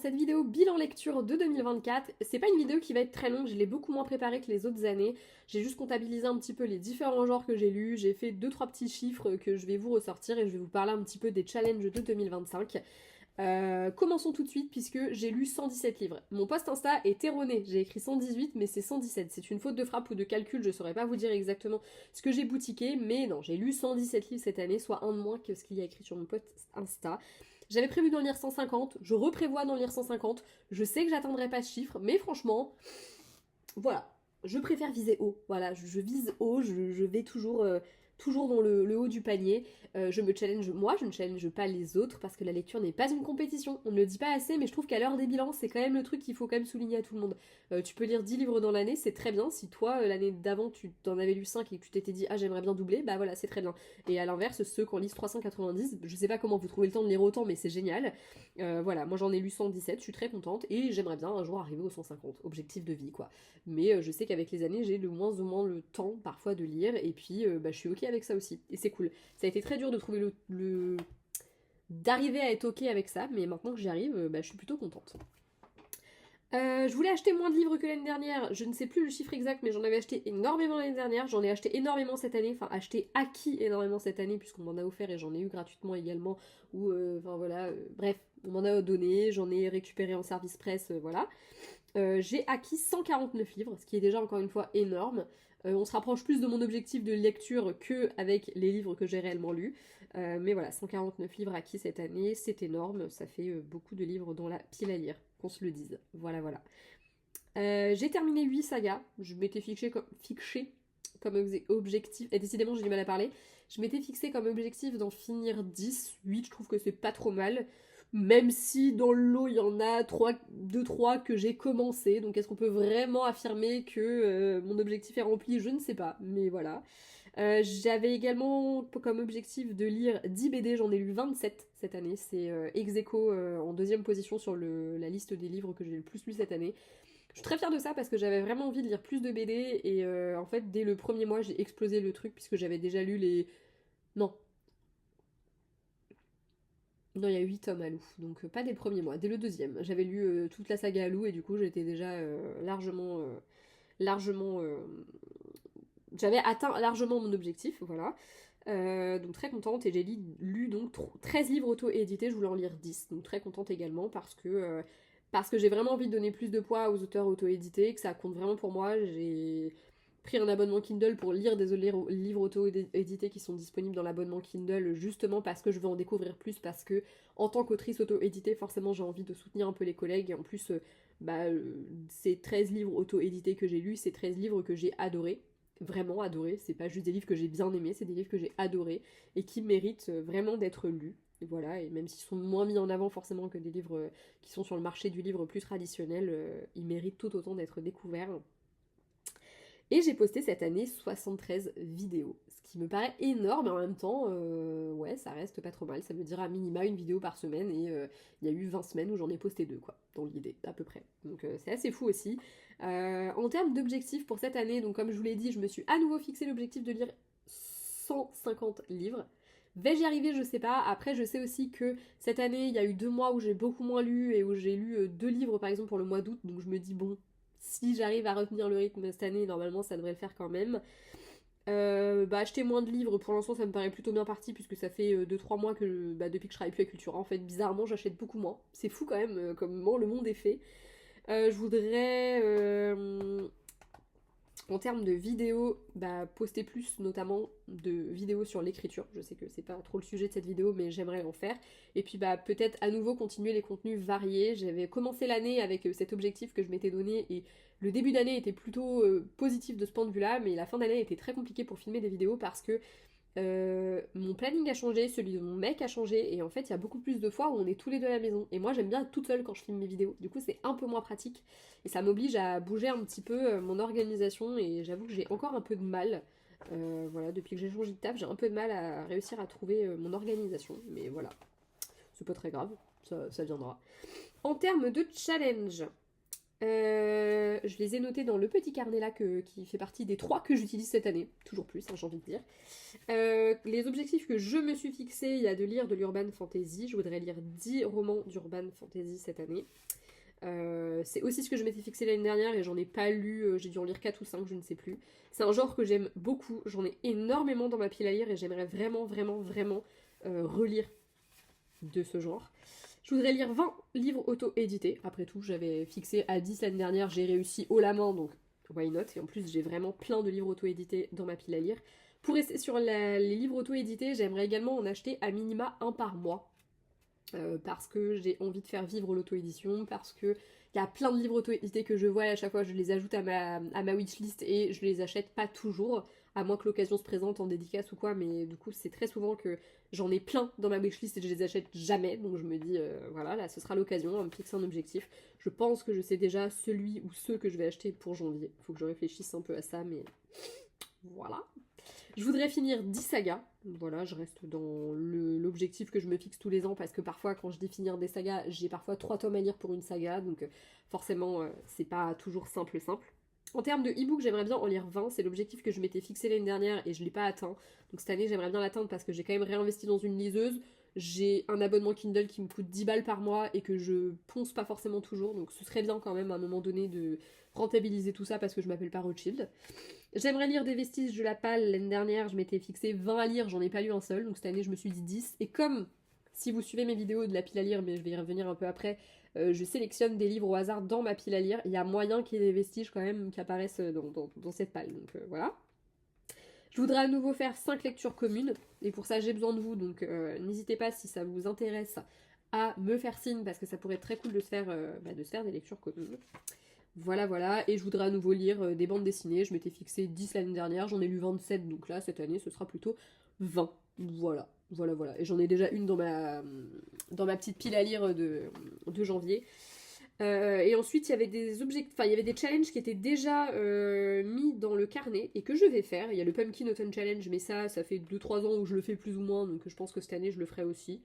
cette vidéo bilan lecture de 2024. C'est pas une vidéo qui va être très longue, je l'ai beaucoup moins préparée que les autres années. J'ai juste comptabilisé un petit peu les différents genres que j'ai lus, j'ai fait 2-3 petits chiffres que je vais vous ressortir et je vais vous parler un petit peu des challenges de 2025. Commençons tout de suite puisque j'ai lu 117 livres. Mon post Insta est erroné, j'ai écrit 118 mais c'est 117. C'est une faute de frappe ou de calcul, je saurais pas vous dire exactement ce que j'ai boutiqué, mais non, j'ai lu 117 livres cette année, soit un de moins que ce qu'il y a écrit sur mon post Insta. J'avais prévu d'en lire 150, je reprévois d'en lire 150, je sais que j'atteindrai pas ce chiffre, mais franchement, voilà, je préfère viser haut. Voilà, je vise haut, je vais toujours dans le haut du panier. Je me challenge moi, je ne challenge pas les autres parce que la lecture n'est pas une compétition. On ne le dit pas assez, mais je trouve qu'à l'heure des bilans, c'est quand même le truc qu'il faut quand même souligner à tout le monde. Tu peux lire 10 livres dans l'année, c'est très bien. Si toi, l'année d'avant, tu t'en avais lu 5 et que tu t'étais dit, ah, j'aimerais bien doubler, bah voilà, c'est très bien. Et à l'inverse, ceux qui en lisent 390, je sais pas comment vous trouvez le temps de lire autant, mais c'est génial. Voilà, moi j'en ai lu 117, je suis très contente et j'aimerais bien un jour arriver aux 150. Objectif de vie, quoi. Mais je sais qu'avec les années, j'ai de moins en moins le temps parfois de lire, et puis je suis ok avec ça aussi, et c'est cool. Ça a été très dur de trouver d'arriver à être ok avec ça, mais maintenant que j'y arrive, je suis plutôt contente. Je voulais acheter moins de livres que l'année dernière, je ne sais plus le chiffre exact, mais j'en avais acheté énormément l'année dernière, j'en ai acheté énormément cette année, enfin acquis énormément cette année, puisqu'on m'en a offert et j'en ai eu gratuitement également, ou bref, on m'en a donné, j'en ai récupéré en service presse, voilà. J'ai acquis 149 livres, ce qui est déjà encore une fois énorme. On se rapproche plus de mon objectif de lecture que avec les livres que j'ai réellement lus. Mais voilà, 149 livres acquis cette année, c'est énorme. Ça fait beaucoup de livres dans la pile à lire, qu'on se le dise. Voilà, voilà. J'ai terminé 8 sagas. Je m'étais comme objectif, et décidément j'ai du mal à parler, je m'étais fixé comme objectif d'en finir 10, 8, je trouve que c'est pas trop mal, même si dans le lot il y en a 2-3 que j'ai commencé, donc est-ce qu'on peut vraiment affirmer que mon objectif est rempli? Je ne sais pas, mais voilà. J'avais également comme objectif de lire 10 BD, j'en ai lu 27 cette année, c'est ex aequo en deuxième position sur la liste des livres que j'ai le plus lu cette année. Je suis très fière de ça parce que j'avais vraiment envie de lire plus de BD et en fait dès le premier mois j'ai explosé le truc puisque j'avais déjà lu les... Non. Non, il y a 8 tomes à Lou, donc pas dès le premier mois, dès le deuxième. J'avais lu toute la saga à Lou et du coup j'étais déjà largement... J'avais atteint largement mon objectif, voilà. Donc très contente et j'ai lu donc 13 livres auto-édités, je voulais en lire 10, donc très contente également parce que j'ai vraiment envie de donner plus de poids aux auteurs auto-édités, que ça compte vraiment pour moi. J'ai pris un abonnement Kindle pour lire des livres auto-édités qui sont disponibles dans l'abonnement Kindle, justement parce que je veux en découvrir plus, parce que en tant qu'autrice auto-éditée, forcément j'ai envie de soutenir un peu les collègues, et en plus, ces 13 livres auto-édités que j'ai lus, c'est 13 livres que j'ai adorés, vraiment adorés, c'est pas juste des livres que j'ai bien aimés, c'est des livres que j'ai adorés, et qui méritent vraiment d'être lus. Et voilà, et même s'ils sont moins mis en avant forcément que des livres qui sont sur le marché du livre plus traditionnel, ils méritent tout autant d'être découverts. Et j'ai posté cette année 73 vidéos, ce qui me paraît énorme, mais en même temps, ouais, ça reste pas trop mal. Ça veut dire à minima une vidéo par semaine, et il y a eu 20 semaines où j'en ai posté 2, quoi, dans l'idée, à peu près. Donc c'est assez fou aussi. En termes d'objectifs pour cette année, donc comme je vous l'ai dit, je me suis à nouveau fixé l'objectif de lire 150 livres. Vais-je y arriver? Je sais pas. Après, je sais aussi que cette année, il y a eu 2 mois où j'ai beaucoup moins lu et où j'ai lu 2 livres par exemple pour le mois d'août. Donc je me dis, bon, si j'arrive à retenir le rythme cette année, normalement ça devrait le faire quand même. Acheter moins de livres, pour l'instant ça me paraît plutôt bien parti puisque ça fait 2-3 mois que depuis que je travaille plus à Cultura, en fait bizarrement j'achète beaucoup moins. C'est fou quand même comment le monde est fait. Je voudrais en termes de vidéos, poster plus notamment de vidéos sur l'écriture. Je sais que c'est pas trop le sujet de cette vidéo, mais j'aimerais en faire. Et puis peut-être à nouveau continuer les contenus variés. J'avais commencé l'année avec cet objectif que je m'étais donné et le début d'année était plutôt positif de ce point de vue-là, mais la fin d'année était très compliquée pour filmer des vidéos parce que mon planning a changé, celui de mon mec a changé, et en fait il y a beaucoup plus de fois où on est tous les deux à la maison. Et moi j'aime bien être toute seule quand je filme mes vidéos, du coup c'est un peu moins pratique, et ça m'oblige à bouger un petit peu mon organisation, et j'avoue que j'ai encore un peu de mal. Voilà, depuis que j'ai changé de taf, j'ai un peu de mal à réussir à trouver mon organisation, mais voilà, c'est pas très grave, ça viendra. En termes de challenge, je les ai notés dans le petit carnet là qui fait partie des 3 que j'utilise cette année, toujours plus, hein, j'ai envie de dire. Les objectifs que je me suis fixés, il y a de lire de l'urban fantasy, je voudrais lire 10 romans d'urban fantasy cette année. C'est aussi ce que je m'étais fixé l'année dernière et j'en ai pas lu, j'ai dû en lire 4 ou 5, je ne sais plus. C'est un genre que j'aime beaucoup, j'en ai énormément dans ma pile à lire et j'aimerais vraiment, vraiment, vraiment relire de ce genre. Je voudrais lire 20 livres auto-édités. Après tout, j'avais fixé à 10 l'année dernière, j'ai réussi haut la main, donc why not. Et en plus, j'ai vraiment plein de livres auto-édités dans ma pile à lire. Pour rester sur les livres auto-édités, j'aimerais également en acheter à minima un par mois. Parce que j'ai envie de faire vivre l'auto-édition, parce que il y a plein de livres auto-édités que je vois et à chaque fois je les ajoute à ma wishlist et je les achète pas toujours, à moins que l'occasion se présente en dédicace ou quoi, mais du coup c'est très souvent que j'en ai plein dans ma wishlist et je les achète jamais, donc je me dis voilà, là ce sera l'occasion, on me fixe un objectif. Je pense que je sais déjà celui ou ceux que je vais acheter pour janvier, faut que je réfléchisse un peu à ça, mais voilà. Je voudrais finir 10 sagas. Voilà, je reste dans l'objectif que je me fixe tous les ans parce que parfois, quand je dis finir des sagas, j'ai parfois 3 tomes à lire pour une saga, donc forcément, c'est pas toujours simple. En termes de e-book, j'aimerais bien en lire 20, c'est l'objectif que je m'étais fixé l'année dernière et je l'ai pas atteint. Donc cette année, j'aimerais bien l'atteindre parce que j'ai quand même réinvesti dans une liseuse. J'ai un abonnement Kindle qui me coûte 10 balles par mois et que je ponce pas forcément toujours, donc ce serait bien quand même à un moment donné de rentabiliser tout ça parce que je m'appelle pas Rothschild. J'aimerais lire des vestiges de la Palle. L'année dernière, je m'étais fixé 20 à lire, j'en ai pas lu un seul, donc cette année je me suis dit 10. Et comme, si vous suivez mes vidéos de la pile à lire, mais je vais y revenir un peu après, je sélectionne des livres au hasard dans ma pile à lire, il y a moyen qu'il y ait des vestiges quand même qui apparaissent dans cette palle, donc voilà. Je voudrais à nouveau faire 5 lectures communes, et pour ça j'ai besoin de vous, donc n'hésitez pas si ça vous intéresse à me faire signe, parce que ça pourrait être très cool de se faire des lectures communes. Voilà, et je voudrais à nouveau lire des bandes dessinées, je m'étais fixé 10 l'année dernière, j'en ai lu 27, donc là, cette année, ce sera plutôt 20. Voilà. Et j'en ai déjà une dans ma petite pile à lire de janvier. Et ensuite, il y avait il y avait des challenges qui étaient déjà mis dans le carnet et que je vais faire. Il y a le Pumpkin Autumn Challenge, mais ça fait 2-3 ans où je le fais plus ou moins, donc je pense que cette année, je le ferai aussi.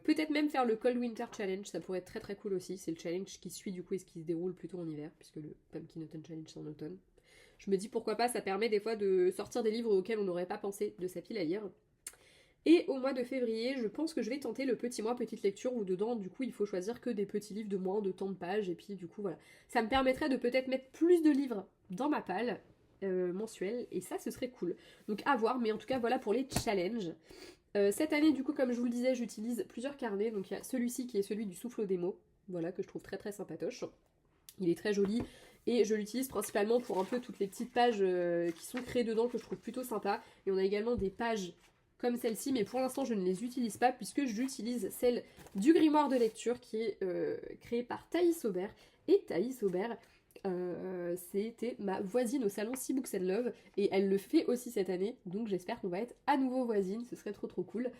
Peut-être même faire le Cold Winter Challenge, ça pourrait être très très cool aussi. C'est le challenge qui suit du coup et ce qui se déroule plutôt en hiver, puisque le Pumpkin Autumn Challenge c'est en automne. Je me dis pourquoi pas, ça permet des fois de sortir des livres auxquels on n'aurait pas pensé de sa pile à lire. Et au mois de février, je pense que je vais tenter le petit mois petite lecture où dedans, du coup, il faut choisir que des petits livres de moins de tant de pages. Et puis, du coup, voilà. Ça me permettrait de peut-être mettre plus de livres dans ma palle mensuelle. Et ça, ce serait cool. Donc, à voir. Mais en tout cas, voilà pour les challenges. Cette année, du coup, comme je vous le disais, j'utilise plusieurs carnets. Donc, il y a celui-ci qui est celui du souffle aux démos. Voilà, que je trouve très très sympatoche. Il est très joli. Et je l'utilise principalement pour un peu toutes les petites pages qui sont créées dedans que je trouve plutôt sympa. Et on a également des pages comme celle-ci, mais pour l'instant je ne les utilise pas puisque j'utilise celle du grimoire de lecture qui est créée par Thaïs Aubert. Et Thaïs Aubert, c'était ma voisine au salon Sea Books and Love et elle le fait aussi cette année, donc j'espère qu'on va être à nouveau voisine, ce serait trop trop cool.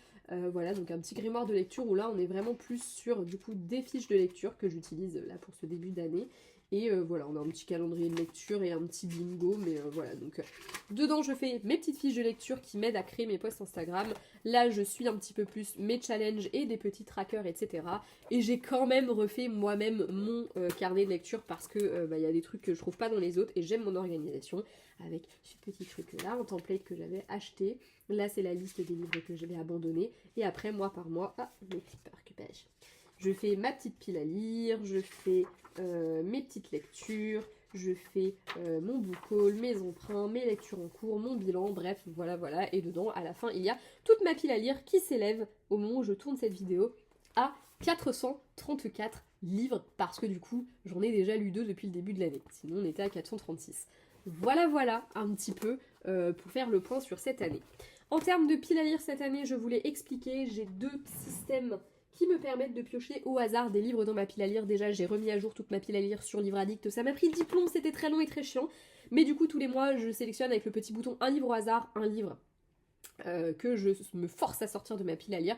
Voilà, donc un petit grimoire de lecture où là on est vraiment plus sur du coup des fiches de lecture que j'utilise là pour ce début d'année. Et voilà, on a un petit calendrier de lecture et un petit bingo, mais voilà, donc dedans je fais mes petites fiches de lecture qui m'aident à créer mes posts Instagram. Là je suis un petit peu plus mes challenges et des petits trackers, etc. Et j'ai quand même refait moi-même mon carnet de lecture parce que y a des trucs que je trouve pas dans les autres et j'aime mon organisation avec ce petit truc là, un template que j'avais acheté. Là c'est la liste des livres que je vais abandonner et après mois par mois, mes petits marque-pages. Je fais ma petite pile à lire, je fais mes petites lectures, je fais mon book haul, mes emprunts, mes lectures en cours, mon bilan, bref, voilà. Et dedans, à la fin, il y a toute ma pile à lire qui s'élève, au moment où je tourne cette vidéo, à 434 livres, parce que du coup, j'en ai déjà lu 2 depuis le début de l'année. Sinon, on était à 436. Voilà, un petit peu pour faire le point sur cette année. En termes de pile à lire cette année, je voulais expliquer, j'ai 2 systèmes qui me permettent de piocher au hasard des livres dans ma pile à lire. Déjà, j'ai remis à jour toute ma pile à lire sur Livre Addict. Ça m'a pris 10 plombs, c'était très long et très chiant. Mais du coup, tous les mois, je sélectionne avec le petit bouton un livre au hasard, un livre que je me force à sortir de ma pile à lire.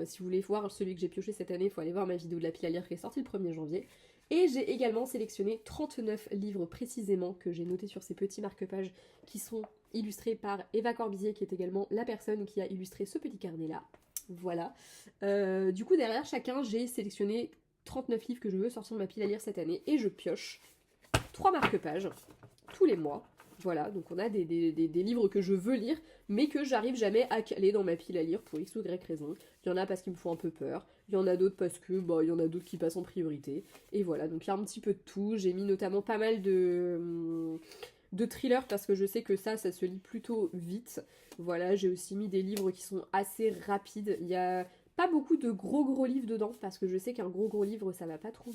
Si vous voulez voir celui que j'ai pioché cette année, il faut aller voir ma vidéo de la pile à lire qui est sortie le 1er janvier. Et j'ai également sélectionné 39 livres précisément que j'ai notés sur ces petits marque-pages qui sont illustrés par Eva Corbizier, qui est également la personne qui a illustré ce petit carnet-là. Voilà. Du coup, derrière chacun, j'ai sélectionné 39 livres que je veux sortir de ma pile à lire cette année et je pioche 3 marque-pages tous les mois. Voilà, donc on a des livres que je veux lire, mais que j'arrive jamais à caler dans ma pile à lire pour X ou Y raison. Il y en a parce qu'ils me font un peu peur, il y en a d'autres parce que, il y en a d'autres qui passent en priorité. Et voilà, donc il y a un petit peu de tout. J'ai mis notamment pas mal de thrillers parce que je sais que ça se lit plutôt vite. Voilà, j'ai aussi mis des livres qui sont assez rapides. Il y a pas beaucoup de gros livres dedans parce que je sais qu'un gros livre ça va pas trop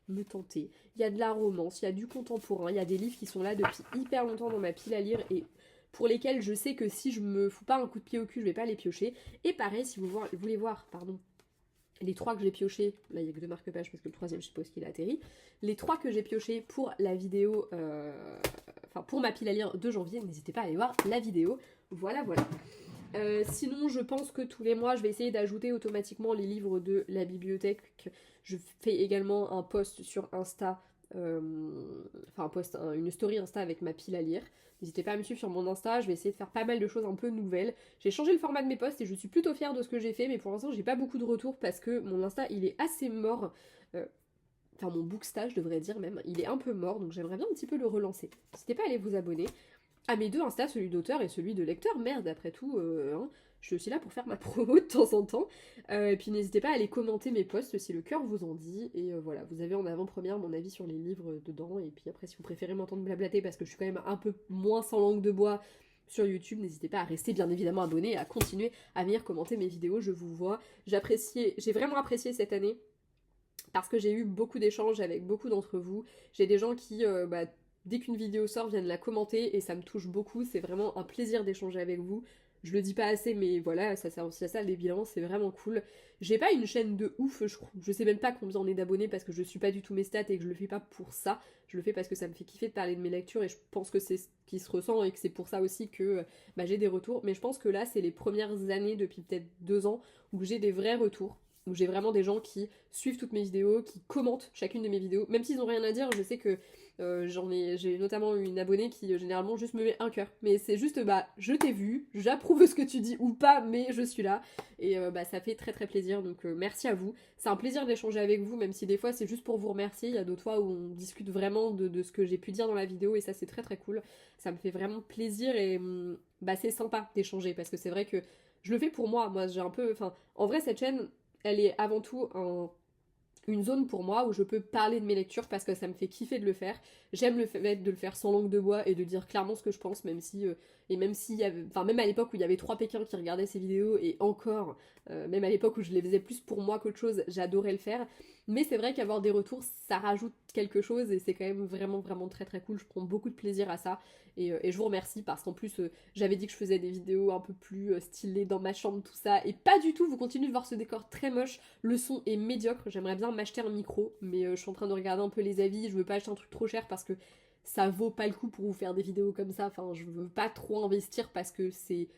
me tenter. Il y a de la romance, il y a du contemporain, il y a des livres qui sont là depuis hyper longtemps dans ma pile à lire et pour lesquels je sais que si je me fous pas un coup de pied au cul, je vais pas les piocher. Et pareil, si vous voulez voir, pardon, les 3 que j'ai piochés, là il y a que 2 marque-pages parce que le troisième je suppose qu'il a atterri, les 3 que j'ai piochés pour la vidéo, pour ma pile à lire de janvier, n'hésitez pas à aller voir la vidéo, voilà. Sinon, je pense que tous les mois, je vais essayer d'ajouter automatiquement les livres de la bibliothèque. Je fais également un post sur Insta, une story Insta avec ma pile à lire. N'hésitez pas à me suivre sur mon Insta, je vais essayer de faire pas mal de choses un peu nouvelles. J'ai changé le format de mes posts et je suis plutôt fière de ce que j'ai fait, mais pour l'instant, j'ai pas beaucoup de retours parce que mon Insta, il est assez mort. Mon booksta, je devrais dire même, il est un peu mort, donc j'aimerais bien un petit peu le relancer. N'hésitez pas à aller vous abonner à mes 2 Insta, celui d'auteur et celui de lecteur. Merde, après tout, je suis aussi là pour faire ma promo de temps en temps. Et puis n'hésitez pas à aller commenter mes posts si le cœur vous en dit. Et voilà, vous avez en avant-première mon avis sur les livres dedans. Et puis après, si vous préférez m'entendre blablater parce que je suis quand même un peu moins sans langue de bois sur YouTube, n'hésitez pas à rester bien évidemment abonné et à continuer à venir commenter mes vidéos. Je vous vois. J'ai vraiment apprécié cette année parce que j'ai eu beaucoup d'échanges avec beaucoup d'entre vous. J'ai des gens qui, dès qu'une vidéo sort, viennent la commenter et ça me touche beaucoup. C'est vraiment un plaisir d'échanger avec vous. Je le dis pas assez, mais voilà, ça sert aussi à ça, les bilans, c'est vraiment cool. J'ai pas une chaîne de ouf, je sais même pas combien on est d'abonnés parce que je suis pas du tout mes stats et que je le fais pas pour ça. Je le fais parce que ça me fait kiffer de parler de mes lectures et je pense que c'est ce qui se ressent et que c'est pour ça aussi que j'ai des retours. Mais je pense que là, c'est les premières années, depuis peut-être 2 ans, où j'ai des vrais retours, où j'ai vraiment des gens qui suivent toutes mes vidéos, qui commentent chacune de mes vidéos, même s'ils n'ont rien à dire. Je sais que j'ai notamment une abonnée qui généralement juste me met un cœur, mais c'est juste je t'ai vu, j'approuve ce que tu dis ou pas, mais je suis là et ça fait très très plaisir, donc merci à vous. C'est un plaisir d'échanger avec vous, même si des fois c'est juste pour vous remercier. Il y a d'autres fois où on discute vraiment de ce que j'ai pu dire dans la vidéo et ça c'est très très cool, ça me fait vraiment plaisir et c'est sympa d'échanger parce que c'est vrai que je le fais pour moi j'ai un peu, en vrai cette chaîne elle est avant tout une zone pour moi où je peux parler de mes lectures parce que ça me fait kiffer de le faire. J'aime le fait de le faire sans langue de bois et de dire clairement ce que je pense, même si même à l'époque où il y avait 3 Pékins qui regardaient ces vidéos et encore, même à l'époque où je les faisais plus pour moi qu'autre chose, j'adorais le faire. Mais c'est vrai qu'avoir des retours, ça rajoute quelque chose et c'est quand même vraiment vraiment très très cool. Je prends beaucoup de plaisir à ça et je vous remercie parce qu'en plus j'avais dit que je faisais des vidéos un peu plus stylées dans ma chambre, tout ça, et pas du tout. Vous continuez de voir ce décor très moche, le son est médiocre. J'aimerais bien m'acheter un micro, mais je suis en train de regarder un peu les avis. Je veux pas acheter un truc trop cher parce que ça vaut pas le coup pour vous faire des vidéos comme ça. Je veux pas trop investir parce que c'est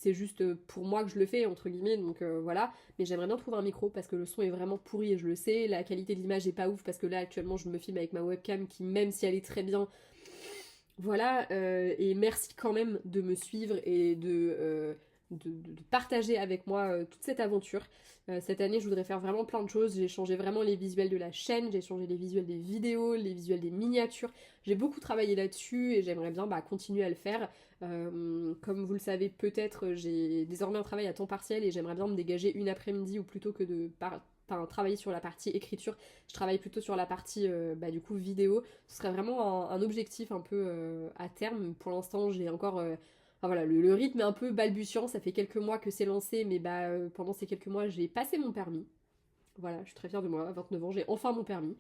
juste pour moi que je le fais, entre guillemets, donc voilà. Mais j'aimerais bien trouver un micro parce que le son est vraiment pourri et je le sais. La qualité de l'image est pas ouf parce que là, actuellement, je me filme avec ma webcam qui, même si elle est très bien, voilà. Et merci quand même de me suivre et de partager avec moi toute cette aventure. Cette année, je voudrais faire vraiment plein de choses. J'ai changé vraiment les visuels de la chaîne, j'ai changé les visuels des vidéos, les visuels des miniatures. J'ai beaucoup travaillé là-dessus et j'aimerais bien continuer à le faire. Comme vous le savez peut-être, j'ai désormais un travail à temps partiel et j'aimerais bien me dégager une après-midi ou plutôt que de travailler sur la partie écriture, je travaille plutôt sur la partie du coup vidéo. Ce serait vraiment un objectif un peu à terme. Pour l'instant, j'ai encore voilà, le rythme est un peu balbutiant, ça fait quelques mois que c'est lancé, mais pendant ces quelques mois, j'ai passé mon permis. Voilà, je suis très fière de moi, à 29 ans, j'ai enfin mon permis.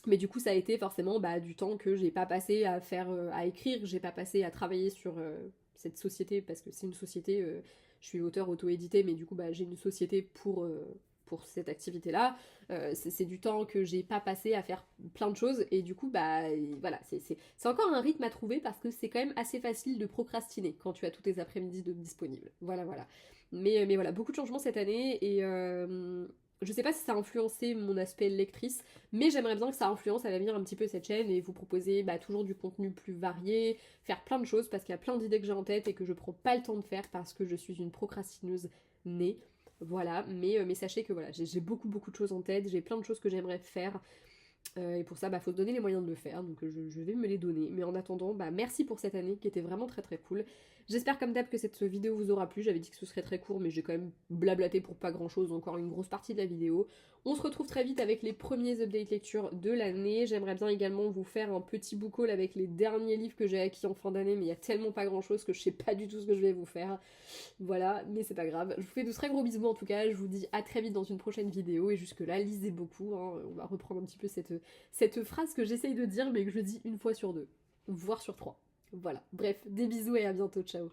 Mais du coup, ça a été forcément du temps que j'ai pas passé à faire, à écrire, j'ai pas passé à travailler sur cette société, parce que c'est une société, je suis auteur auto-édité, mais du coup, j'ai une société pour cette activité-là. C'est du temps que j'ai pas passé à faire plein de choses, et du coup, voilà, c'est encore un rythme à trouver, parce que c'est quand même assez facile de procrastiner quand tu as tous tes après-midi disponibles. Voilà, voilà. Mais voilà, beaucoup de changements cette année, et je sais pas si ça a influencé mon aspect lectrice, mais j'aimerais bien que ça influence à l'avenir un petit peu cette chaîne et vous proposer toujours du contenu plus varié, faire plein de choses parce qu'il y a plein d'idées que j'ai en tête et que je prends pas le temps de faire parce que je suis une procrastineuse née. Voilà, mais sachez que voilà, j'ai beaucoup de choses en tête, j'ai plein de choses que j'aimerais faire. Et pour ça, faut se donner les moyens de le faire, donc je vais me les donner. Mais en attendant, merci pour cette année qui était vraiment très très cool. J'espère comme d'hab que cette vidéo vous aura plu. J'avais dit que ce serait très court, mais j'ai quand même blablaté pour pas grand chose, encore une grosse partie de la vidéo. On se retrouve très vite avec les premiers updates lecture de l'année. J'aimerais bien également vous faire un petit book haul avec les derniers livres que j'ai acquis en fin d'année, mais il y a tellement pas grand chose que je sais pas du tout ce que je vais vous faire. Voilà, mais c'est pas grave. Je vous fais de très gros bisous en tout cas, je vous dis à très vite dans une prochaine vidéo, et jusque là, lisez beaucoup, hein. On va reprendre un petit peu cette phrase que j'essaye de dire, mais que je dis une fois sur deux, voire sur trois. Voilà, bref, des bisous et à bientôt, ciao.